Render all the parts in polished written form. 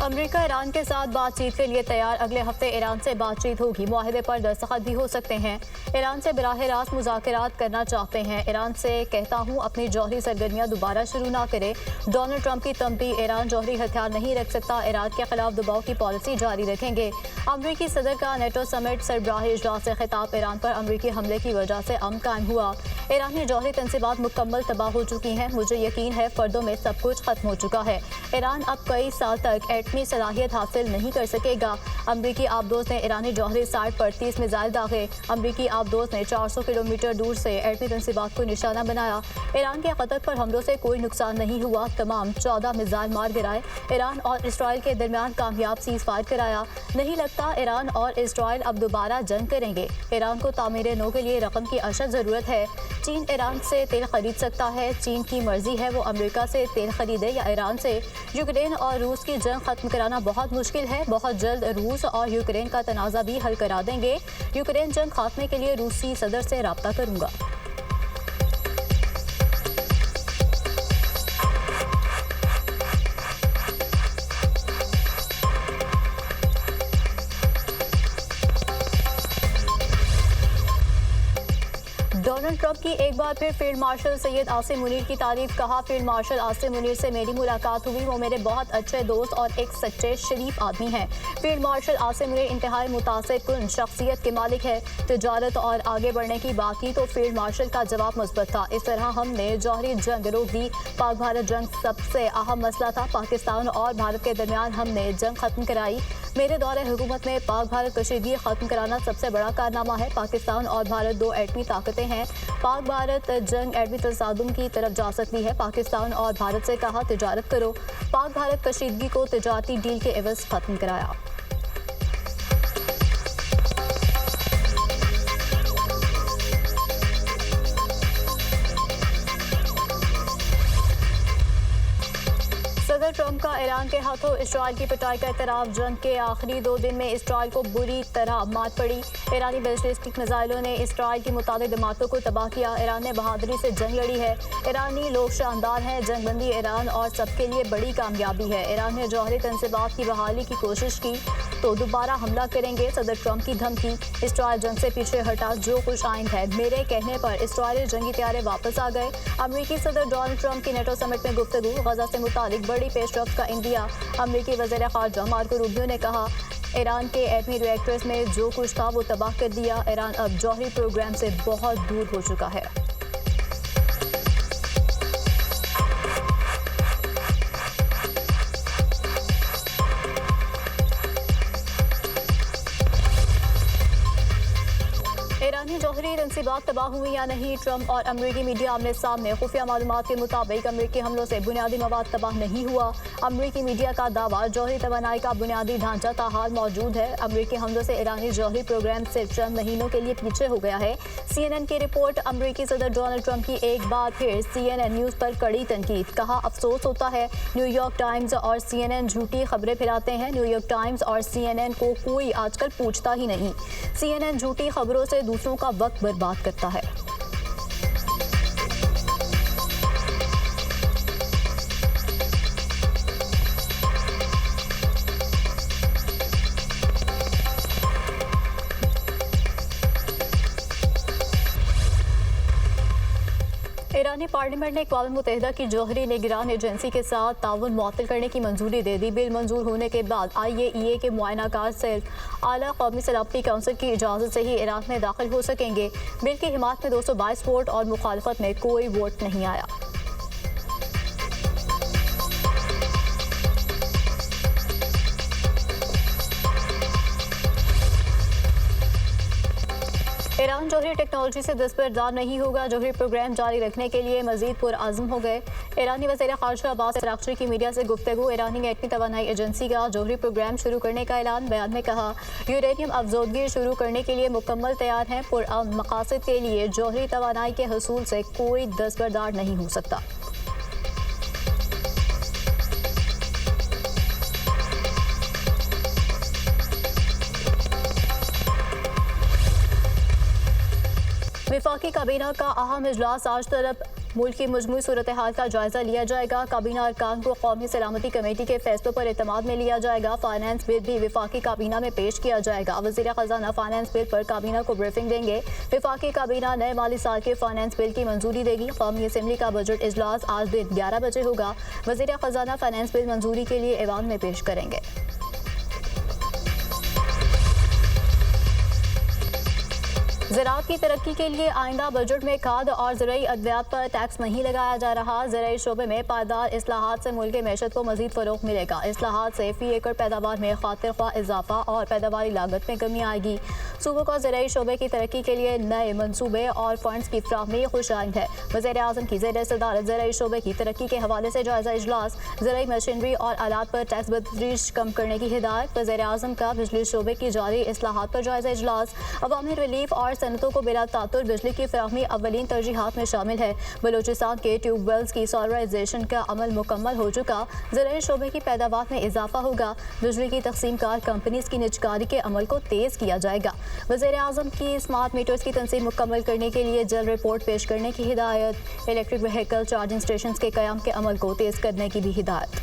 America Iran के साथ बातचीत के लिए तैयार। अगले हफ्ते ईरान से बातचीत होगी। मुआहदे पर दस्तखत भी हो सकते हैं। ईरान से बराह रास्त मुज़ाकरात करना चाहते हैं। ईरान से कहता हूँ अपनी जौहरी सरगर्मियाँ दोबारा शुरू ना करे। डोनाल्ड ट्रंप की तंबीह, ईरान जौहरी हथियार नहीं रख सकता। इराक के खिलाफ दबाव की पॉलिसी जारी रखेंगे। अमरीकी सदर का नेटो समिट सरबराही इजलास से खिताब। ईरान पर अमरीकी हमले की वजह से अमन कायम हुआ। ईरानी जौहरी तंसीबात मुकम्मल तबाह हो चुकी हैं। मुझे यकीन है फर्दों में सब कुछ खत्म हो चुका है। ईरान अब कई साल तक एटमी सलाहियत हासिल नहीं कर सकेगा। अमरीकी आबदोज ने ईरानी जौहरी साइट पर 30 मिसाइल दागे। अमरीकी आबदोज ने 400 किलोमीटर दूर से एटमी तंसीबात को निशाना बनाया। ईरान के कतर पर हमलों से कोई नुकसान नहीं हुआ। तमाम 14 मिसाइल मार गिराए। ईरान और इसराइल के दरमियान कामयाब सीज फायर कराया। नहीं लगता ईरान और इसराइल अब दोबारा जंग करेंगे। ईरान को तामीर नो के लिए रकम की अशद ज़रूरत है। चीन ईरान से तेल खरीद सकता है। चीन की मर्जी है वो अमेरिका से तेल खरीदे या ईरान से। यूक्रेन और रूस की जंग खत्म कराना बहुत मुश्किल है। बहुत जल्द रूस और यूक्रेन का तनाज़ा भी हल करा देंगे। यूक्रेन जंग खात्मे के लिए रूसी सदर से रब्ता करूंगा। डोनाल्ड ट्रंप की एक बार फिर फील्ड मार्शल सैयद आसिम मुनीर की तारीफ। कहा, फील्ड मार्शल आसिम मुनीर से मेरी मुलाकात हुई। वो मेरे बहुत अच्छे दोस्त और एक सच्चे शरीफ आदमी हैं। फील्ड मार्शल आसिम मुनीर इंतहाई मुतासिर शख्सियत के मालिक है। तिजारत और आगे बढ़ने की बात की तो फील्ड मार्शल का जवाब मुस्बत था। इस तरह हमने जौहरी जंग रोक दी। पाक भारत जंग सबसे अहम मसला था। पाकिस्तान और भारत के दरमियान हमने जंग खत्म कराई। मेरे दौरे हुकूमत में पाक भारत कशीदगी खत्म कराना सबसे बड़ा कारनामा है। पाकिस्तान और भारत दो एटमी ताकतें हैं। पाक भारत जंग एटमी तसादुम की तरफ जा सकती है। पाकिस्तान और भारत से कहा तिजारत करो। पाक भारत कशीदगी को तिजारती डील के एवज खत्म कराया। सदर ट्रंप का ईरान के हाथों इसराइल की पिटाई का एतराफ़। जंग के आखिरी 2 दिन में इसराइल को बुरी तरह मात पड़ी। ईरानी बैलिस्टिक मिसाइलों ने इसराइल की मुताबिक इमारतों को तबाह किया। ईरान ने बहादुरी से जंग लड़ी है। ईरानी लोग शानदार हैं। जंगबंदी ईरान और सबके लिए बड़ी कामयाबी है। ईरान ने जौहरी तंसीबात की बहाली की कोशिश की तो दोबारा हमला करेंगे। सदर ट्रंप की धमकी। इसराइल जंग से पीछे हटा, जो कुछ आइन है। मेरे कहने पर इसराइली जंगी तैयारे वापस आ गए। अमरीकी सदर डोनाल्ड ट्रंप की नेटो समिट में गुफ्तगू। गजा से मुतालिक बड़ी पेशरफ्त का इंडिया। अमरीकी वज़ीर ख़ारजा मार्को रूबियो ने कहा, ईरान के एटमी रिएक्टर्स में जो कुछ था वो तबाह कर दिया। ईरान अब जौहरी प्रोग्राम से बहुत दूर हो चुका है। ईरानी जौहरी तंसीबात तबाह हुई या नहीं। ट्रंप और अमरीकी मीडिया आमने सामने। खुफिया मालूमात के मुताबिक अमरीकी हमलों से बुनियादी मवाद तबाह नहीं हुआ। अमरीकी मीडिया का दावा, जौहरी तवानाई का बुनियादी ढांचा ताहाल मौजूद है। अमरीकी हमलों से ईरानी जौहरी प्रोग्राम सिर्फ चंद महीनों के लिए पीछे हो गया है। CNN की रिपोर्ट। अमरीकी सदर डोनाल्ड ट्रंप की एक बार फिर CNN न्यूज़ पर कड़ी तनकीद। कहा, अफसोस होता है न्यूयॉर्क टाइम्स और CNN झूठी खबरें फैलाते हैं। न्यूयॉर्क टाइम्स और CNN को कोई आजकल पूछता ही नहीं। CNN झूठी खबरों से दूसरों का वक्त बर्बाद करता है। ईरानी पार्लियामेंट ने अक़वाम मुत्तहिदा की जौहरी निगरान एजेंसी के साथ ताउन मुअत्तल करने की मंजूरी दे दी। बिल मंजूर होने के बाद IAEA के मुआयनाकार सेल आला कौमी सलामती काउंसिल की इजाज़त से ही इराक में दाखिल हो सकेंगे। बिल की हिमायत में 222 वोट और मुखालफत में कोई वोट नहीं आया। ईरान जौहरी टेक्नोलॉजी से दस्तबरदार नहीं होगा। जौहरी प्रोग्राम जारी रखने के लिए मजीद पुरअज़्म हो गए। ईरानी वज़ीर ख़ारजा अब्बास अराग़ची की मीडिया से गुफ्तगू। ईरानी एटमी तवानाई एजेंसी का जौहरी प्रोग्राम शुरू करने का ऐलान। बयान में कहा, यूरेनियम अफज़ोदगी शुरू करने के लिए मुकम्मल तैयार हैं। पुरअमन मकासद के लिए जौहरी तवानाई के हसूल से कोई दस्तबरदार नहीं हो सकता। वफाकी काबीना का अहम इजलास आज तलब मुल्क की मजमूई सूरत हाल का जायजा लिया जाएगा। काबीना अरकान को कौमी सलामती कमेटी के फैसलों पर एतमाद में लिया जाएगा। फाइनेंस बिल भी विफाकी काबीना में पेश किया जाएगा। वज़ीर ख़जाना फाइनेंस बिल पर काबीना को ब्रीफिंग देंगे। विफाकी काबीना नए माली साल के फाइनेंस बिल की मंजूरी देगी। कौमी असम्बली का बजट इजलास आज दिन 11 बजे होगा। वज़ीर ख़जाना फाइनेंस बिल मंजूरी के लिए ऐवान में पेश करेंगे। ज़राअत की तरक्की के लिए आइंदा बजट में खाद और ज़रूरी अद्वियात पर टैक्स नहीं लगाया जा रहा। ज़रूरी शोबे में पायदार इस्लाहात से मुल्क की मैशत को मज़ीद फ़रोग़ मिलेगा। इस्लाहात से फ़ी एकड़ पैदावार में खातिर ख्वाह इजाफा और पैदावारी लागत में कमी आएगी। सूबों को ज़रूरी शोबे की तरक्की के लिए नए मनसूबे और फंड्स की फ्राहमी खुशाइंद है। वज़ीर आज़म की ज़ेर सदारत ज़रूरी शोबे की तरक्की के हवाले से जायज़ा इजलास। ज़रूरी मशीनरी और आलात पर टैक्स बदरीश कम करने की हिदायत। वज़ीर आज़म का बिजली शोबे की जारी इस्लाहात पर जायज़ा इजलास। अवामी रिलीफ और सनतों को बिला तातुर बिजली की फराहमी अवलीन तरजीहात में शामिल है। बलूचिस्तान के ट्यूबवेल्स की सोलराइजेशन का अमल मुकम्मल हो चुका। ज़रूरी शोबे की पैदावार में इजाफा होगा। बिजली की तकसीम कार कंपनीज की निजकारी के अमल को तेज़ किया जाएगा। वज़ीर आज़म की स्मार्ट मीटर्स की तंसीब मुकम्मल करने के लिए जल्द रिपोर्ट पेश करने की हिदायत। इलेक्ट्रिक व्हीकल चार्जिंग स्टेशन के क़याम के अमल को तेज़ करने की भी हिदायत।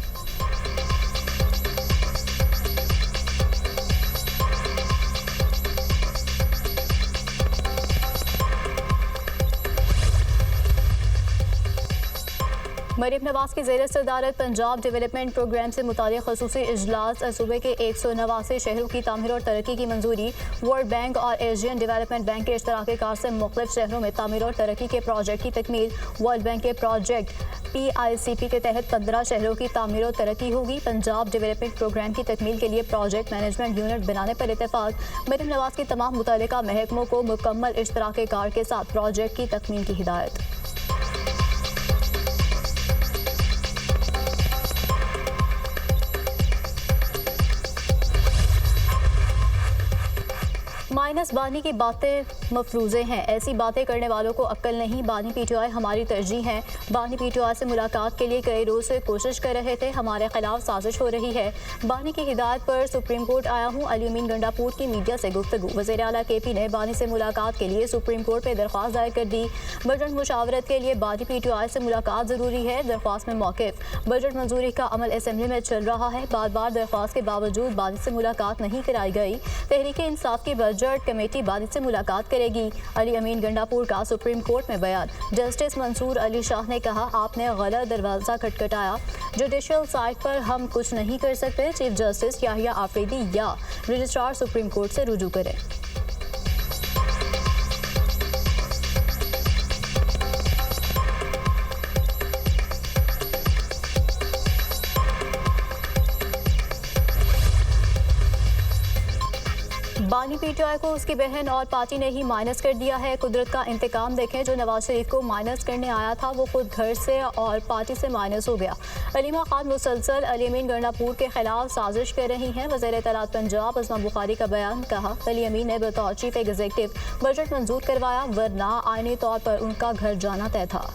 मरीम नवाज की ज़ेर सदारत पंजाब डेवलपमेंट प्रोग्राम से मुताल्लिक़ ख़ुसूसी इजलास। सूबे के 189 शहरों की तामीर और तरक्की की मंजूरी। वर्ल्ड बैंक और एशियन डेवलपमेंट बैंक के इश्तराक कार से मुख्तलिफ शहरों में तामीर और तरक्की के प्रोजेक्ट की तकमील। वर्ल्ड बैंक के प्रोजेक्ट PICP के तहत 15 शहरों की तामीर और तरक्की होगी। पंजाब डेवलपमेंट प्रोग्राम की तकमील के लिए प्रोजेक्ट मैनेजमेंट यूनिट बनाने पर इत्तेफाक। मरीम नवाज की तमाम मुतल्लिका महकमों को मुकम्मल इश्तराक कार के साथ प्रोजेक्ट की तकमील की हिदायत। माइनस बानी की बातें मफरूज़े हैं। ऐसी बातें करने वालों को अक्ल नहीं। बानी PTI हमारी तरजीह है। बानी PTI से मुलाकात के लिए कई रोज़ से कोशिश कर रहे थे। हमारे खिलाफ साजिश हो रही है। बानी की हिदायत पर सुप्रीम कोर्ट आया हूँ। अली अमीन गंडापुर की मीडिया से गुफ्तगू। वज़ीर आला KP ने बानी से मुलाकात के लिए सुप्रीम कोर्ट में दरख्वास्त दायर कर दी। बजट मुशावरत के लिए बानी PTI से मुलाकात ज़रूरी है। दरख्वास्त में मौक़िफ़। बजट मंजूरी का अमल असम्बली में चल रहा है। बार बार दरख्वास्त के बावजूद बानी से मुलाकात नहीं कराई गई। तहरीक इंसाफ की बजट कमेटी बानी से मुलाकात करेगी। अली अमीन गंडापुर का सुप्रीम कोर्ट में बयान। जस्टिस मंसूर अली शाह ने कहा, आपने गलत दरवाज़ा खटखटाया। जुडिशल साइट पर हम कुछ नहीं कर सकते। चीफ जस्टिस याहिया आफरीदी या रजिस्ट्रार सुप्रीम कोर्ट से रुजू करें। बानी PTI को उसकी बहन और पार्टी ने ही माइनस कर दिया है। कुदरत का इंतकाम देखें। जो नवाज शरीफ को माइनस करने आया था वो खुद घर से और पार्टी से माइनस हो गया। अलीमा खान मुसलसल अली अमीन गंडापुर के खिलाफ साजिश कर रही हैं। वज़ीर इत्तलात पंजाब अस्मा बुखारी का बयान। कहा, अली अमीन ने बतौर चीफ एग्जीक्यूटिव बजट मंजूर करवाया, वरना आईनी तौर पर उनका घर जाना तय था।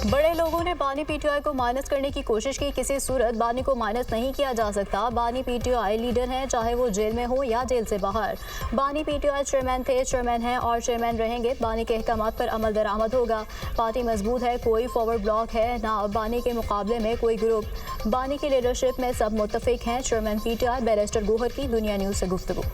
बड़े लोगों ने बानी PTI को माइनस करने की कोशिश की। किसी सूरत बानी को माइनस नहीं किया जा सकता। बानी PTI लीडर हैं, चाहे वो जेल में हो या जेल से बाहर। बानी PTI चेयरमैन थे, चेयरमैन हैं और चेयरमैन रहेंगे। बानी के अहकामात पर अमल दरामद होगा। पार्टी मजबूत है, कोई फॉरवर्ड ब्लॉक है ना बानी के मुकाबले में कोई ग्रुप। बानी की लीडरशिप में सब मुत्तफिक हैं। चेयरमैन PTI बैरिस्टर गोहर की दुनिया न्यूज़ से गुफ्तगू।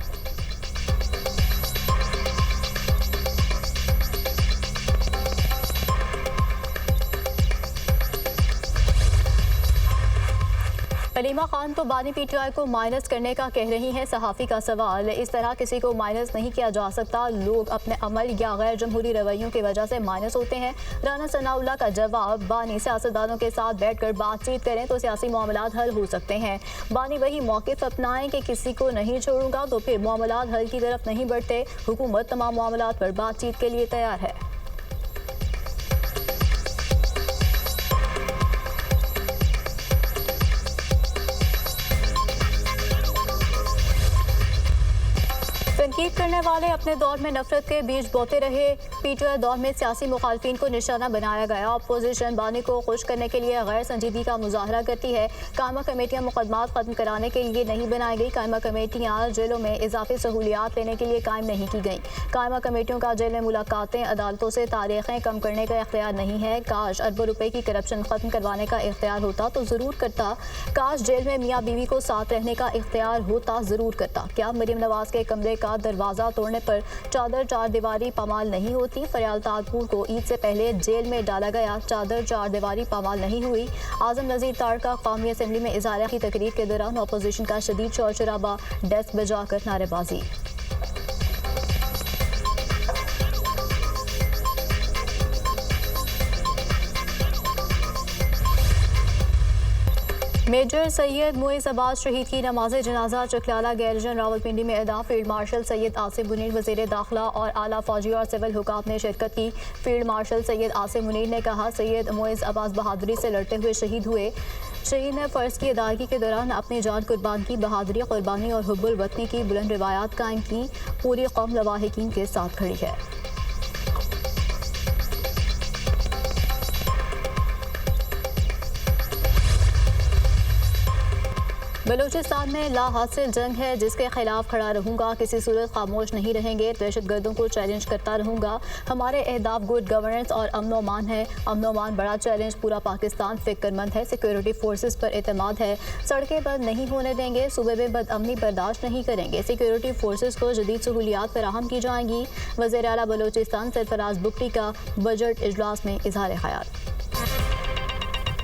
अलीमा खान तो बानी PTI को माइनस करने का कह रही हैं। सहाफ़ी का सवाल, इस तरह किसी को माइनस नहीं किया जा सकता। लोग अपने अमल या गैर जमहूरी रवैयों की वजह से माइनस होते हैं। राना सनाउल्लाह का जवाब, बानी सियासतदानों के साथ बैठकर बातचीत करें तो सियासी मामलात हल हो सकते हैं। बानी वही मौक़िफ़ अपनाएं कि किसी को नहीं छोड़ूंगा तो फिर मामलात हल की तरफ नहीं बढ़ते। हुकूमत तमाम मामलात पर बातचीत के लिए तैयार है। तनकीद करने वाले अपने दौर में नफरत के बीज बोते रहे। पीटीआई दौर में सियासी मुखालफिन को निशाना बनाया गया। अपोजिशन बानी को खुश करने के लिए गैर संजीदगी का मुजाहरा करती है। कायमा कमेटियाँ मुकदमात खत्म कराने के लिए नहीं बनाई गई। कायमा कमेटियाँ जेलों में इजाफी सहूलियात लेने के लिए कायम नहीं की गई। कायमा कमेटियों का जेल में मुलाकातें, अदालतों से तारीखें कम करने का इख्तियार नहीं है। काश अरबों रुपए की करप्शन खत्म करवाने का इख्तियार होता तो ज़रूर करता। काश जेल में मियाँ बीवी को साथ रहने का इख्तियार होता, ज़रूर करता। क्या मरीम नवाज के कमरे का दरवाज़ा तोड़ने पर चादर चार दीवारी पामाल नहीं होती? फरियाल ताजपुर को ईद से पहले जेल में डाला गया, चादर चार दीवारी पामाल नहीं हुई। आजम नज़ीर तार का कौमी असम्बली में इज़ारा की तकरीर के दौरान अपोजिशन का शदीद शोर शराबा, डेस्क बजाकर नारेबाजी। मेजर सैयद मुइज़ अब्बास शहीद की नमाज जनाजा चकलाला गैरजन रावलपिंडी में अदा। फील्ड मार्शल सैयद आसिम मुनीर, वज़ीर दाखिला और आला फौजी और सिविल हुकाम ने शिरकत की। फील्ड मार्शल सैयद आसिम मुनीर ने कहा, सैयद मुइज़ अब्बास बहादुरी से लड़ते हुए शहीद हुए। शहीद ने फ़र्ज़ की अदायगी के दौरान अपनी जान कुर्बान की। बहादुरी, कुर्बानी और हुब्बुल वतनी की बुलंद रिवायात कायम की। पूरी कौम लवाहिकीन के साथ खड़ी है। बलूचिस्तान में लाहासिल जंग है, जिसके खिलाफ खड़ा रहूँगा। किसी सूरत खामोश नहीं रहेंगे। दहशतगर्दों को चैलेंज करता रहूँगा। हमारे अहदाफ गुड गवर्नेंस और अमन है। अमन बड़ा चैलेंज। पूरा पाकिस्तान फिक्रमंद है। सिक्योरिटी फोर्सेस पर एतमाद है। सड़कें बंद नहीं होने देंगे। सूबे में बदअमनी बर्दाश्त नहीं करेंगे। सिक्योरिटी फोर्सेस को जदीद सहूलियात फराहम की जाएंगी। वज़ीर आला बलूचिस्तान सरफराज बुगटी का बजट इजलास में इजहार ख्याल।